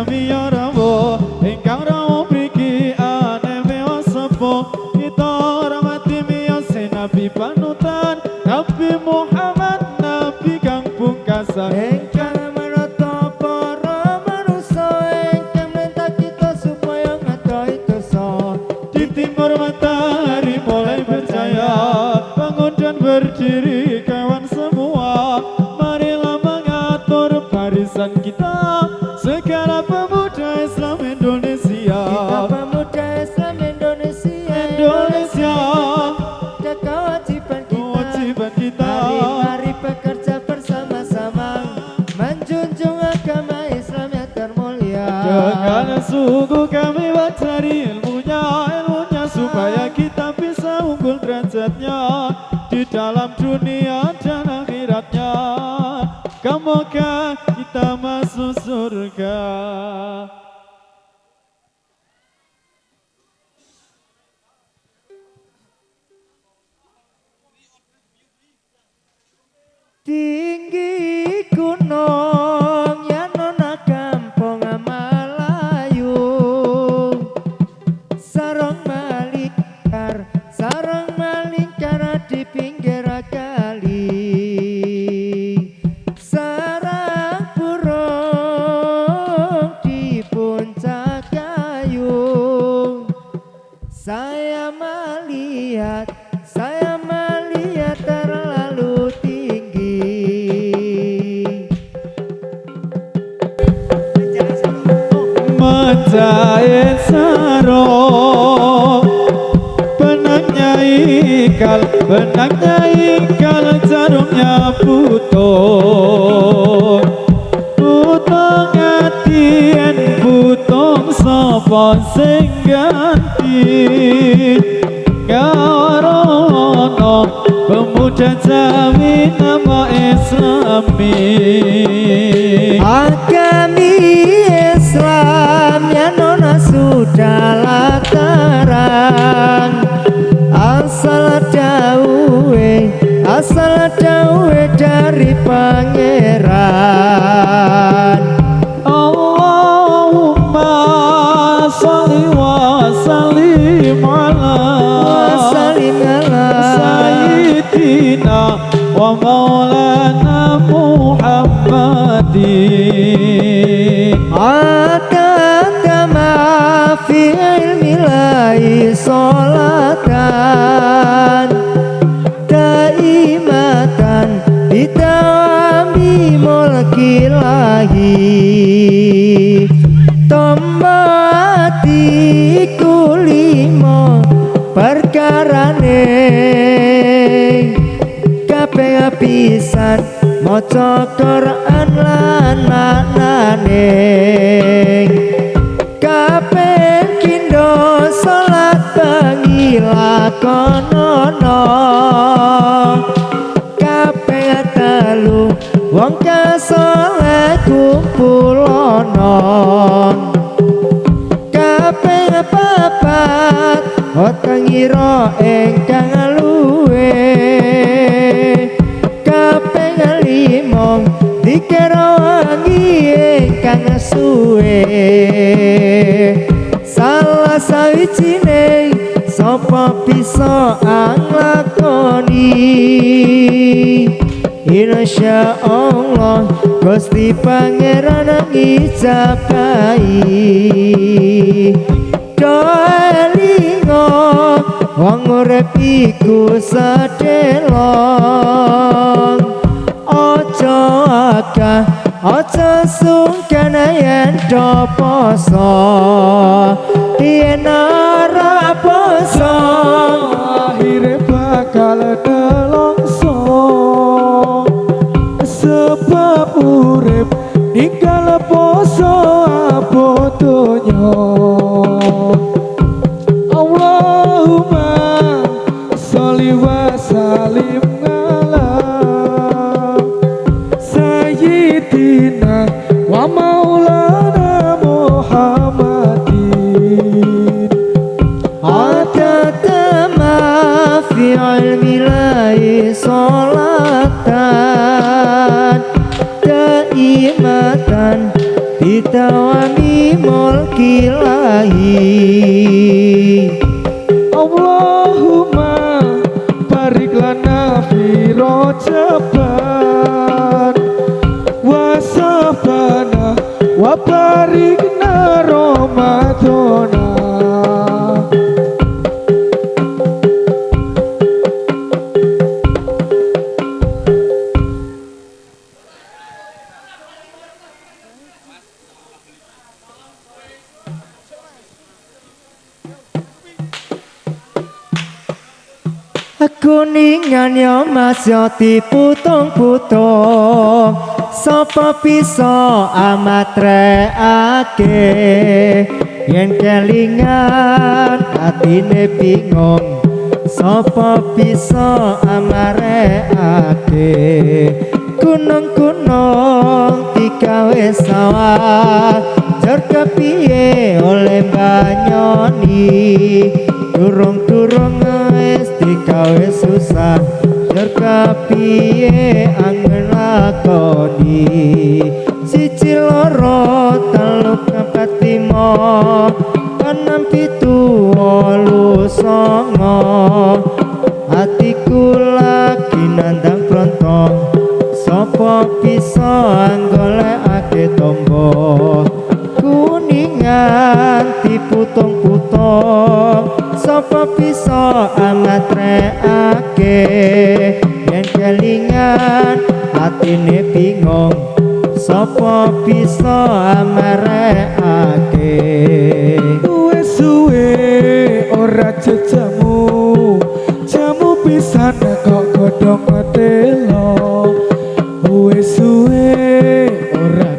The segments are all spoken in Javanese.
sami ya rawo ingkang rawuh mriki anewe sepuh kita hormati miyos Nabi panutan Nabi Muhammad Nabi kang pungkasan ingkang menata para manusa ingkang minta kita supaya ngatoi dosa. Di timur matahari mulai bercahaya, bangun dan berdiri kawan semua. Marilah mengatur barisan kita, segala pemuda Islam Indonesia. Kita pemuda Islam Indonesia, ada kewajiban kita. Mari bekerja bersama-sama, menjunjung agama Islam yang termulia. Dengan sungguh kami mencari ilmunya supaya kita bisa unggul derajatnya di dalam dunia dan akhiratnya. Semoga kita masuk surga. Tinggi gunung ya nona kampung Melayu, sarang malingkar di pinggir kali, sarang burung di puncak kayu. Saya melihat terlalu tinggi. Menjahit sarung benangnya ikal jarumnya putung ngatien putung sapa sing ganti ngarono pemuda Jawi nama Islami Agami Islam ya nona sudah terang, asal dawe dari pangeran. Allahumma sholli wa sallim ala sayyidina wa maulana Muhammadin. Kama fi ilmi lahi sholatan daimatan bitawami mulki lahi tombati kulimo perkarane kabeh pisan maca Quran lan maknane kabeh kindo salat bengi lakonono kabeh telu wong saleh kumpulono kabeh papat otangira ingkang luwe kabeh limong dikira wangi ingkang suwe salah sawijining sapa bisa anglakoni insya Allah Gusti Pangeran ngijabahi doelingo wong urip iku sedelong ojo akeh ojo sungkan yen do poso yen ora poso Akhire bakal nelongso sebab urip ninggal poso apa donya. Allahumma sholli wa sallim ala sayyidina wa maulana Muhammadin. Adadama fi ilmi lahi sholatan daimatan bitawami ilahi. Allahumma barik lana fi Rajaban wa Sabana wa barikna Ramadana. Kuningan yo mas yo diputung-putung, sapa bisa amatreake yen kelingan atine bingung, sapa bisa amareake gunung-gunung digawe sawah jar kepiye oleh banyoni durung-durung wis digawe susah jar kepiye anggen lakoni siji loro telu papat lima enam pitu wolu songo atiku lagi nandang prontong sapa bisa golekake tombo kuningan diputung-putung sapa bisa amatreake yen kelingan atine bingung sapa bisa amareake Wes suwe ora jejamu jamu pisan kok godhong telo. Wes suwe ora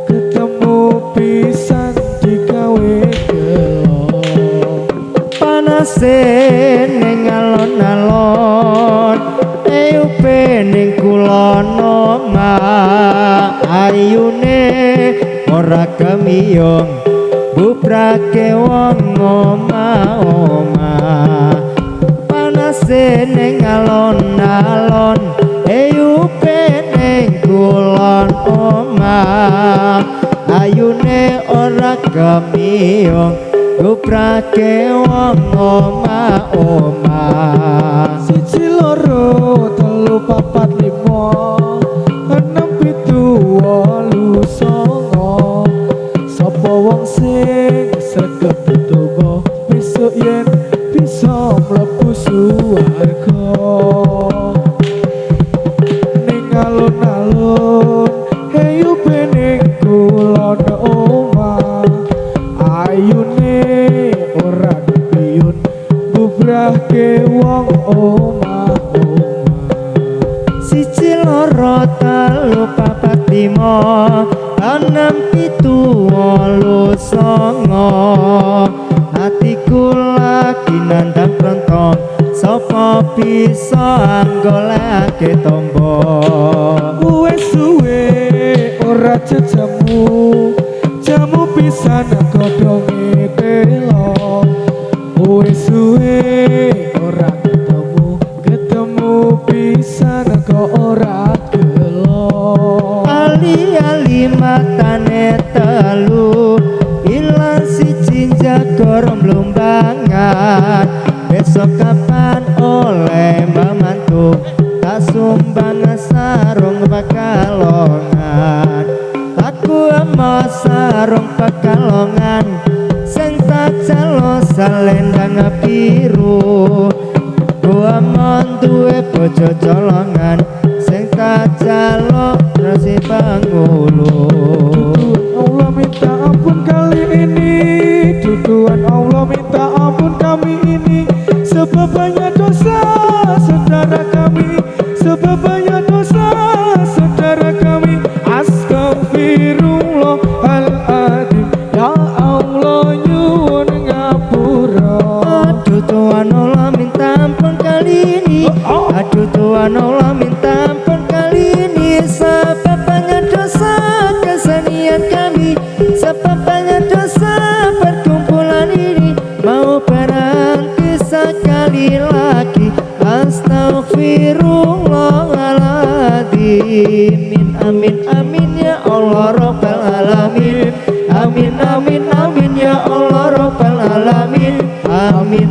ketemu pisan digawe gelo. panase ning alon-alon eyupe ning kulon omah ayune ora kemiyong bubrake wong omah-omah panase ning alon-alon eyupe ning kulon omah ayune ora kemiyong bubrake wong omah-omah Siji loro telu papat lima enam pitu wolu songo sapa wong sing sregep donga besok yen bisa mlebu swarga ning alun-alun heyupe ning kulon omah ayune ora kepiyun bubrahke wong omah-omah siji loro telu papat lima enam pitu wolu songo atiku lagi nandang prontong sapa bisa golekake tombo Wes suwe ora jejamu jamu pisan godhonge telo. Wes suwe ora ketemu pisan kok ora gelo. ali-ali matane telu ilang siji jago romblombangan besok kapan oleh membantu tak sumbang sarung Pekalongan aku mau sarung Pekalongan sing tak calo salendang biru gua mau duwe bojo colongan sing tak calo rasi pangulu Allah minta ampun kali ini, tuduhan Allah minta ampun kami ini, sebab banyak dosa saudara kami, sebab banyak dosa saudara kami. Astagfirullahaladzim, ya Allah nyuwun ngapura. aduh Tuhan Allah minta ampun kali ini aduh Tuhan Allah minta ampun kali ini sebab banyak dosa kesenian kami sebab banyak dosa perkumpulan ini mau berhenti sekali lagi astagfirullahaladzim amin amin ya Allah rabbal alamin amin amin amin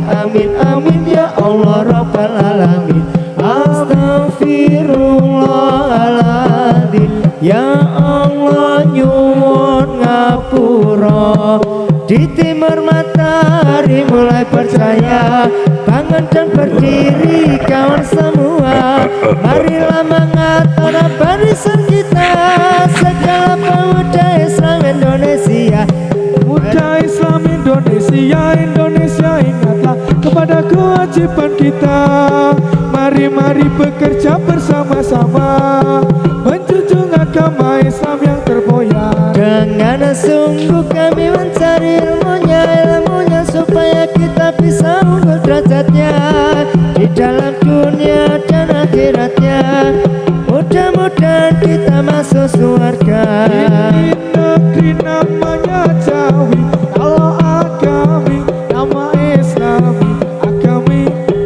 amin amin ya Allah Rabbal Alamin. Astaghfirullahaladzim ya Allah nyuwun ngapura. Di timur matahari mulai percaya, bangun dan berdiri kawan semua. Marilah mengatur barisan kita, segala pemuda Islam Indonesia. Pemuda Islam Indonesia, Indonesia ingatlah kepada kewajiban kita. Mari bekerja bersama-sama, menjunjung agama Islam yang terboyan. Dengan sungguh kami mencari ilmunya supaya kita bisa unggul derajatnya di dalam dunia dan akhiratnya. Mudah-mudahan kita masuk surga. Ini negeri namanya Jawi, kalau agami nama Islami. Agami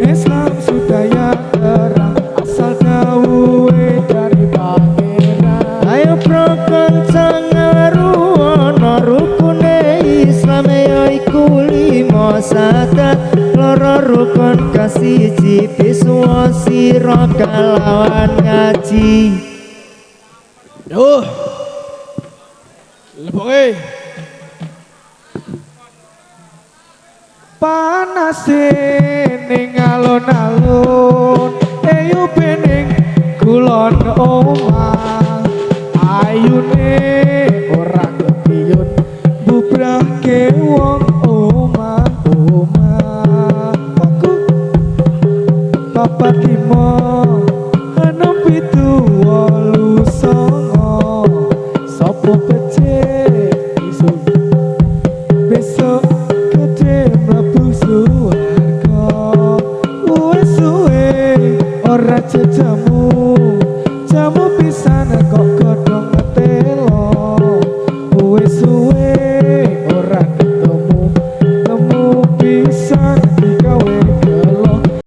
Islam sudah yang terang, asal dawe dari pangeran. Ayo prokoncang ngaruwono rukune Islam ya iku limo sadat. Loro rukun kasiji biswa sira kalawan ngaji. Yo, lepoke. Panase ning alun-alun, ayo bening kulon omah. Ayune ora kepiyun, bubrake wong omah-omah. Aku papat limo, enem pitu wolu songo. Sopo becik isu besok gede mlebu swarga. Wes suwe ora jejamu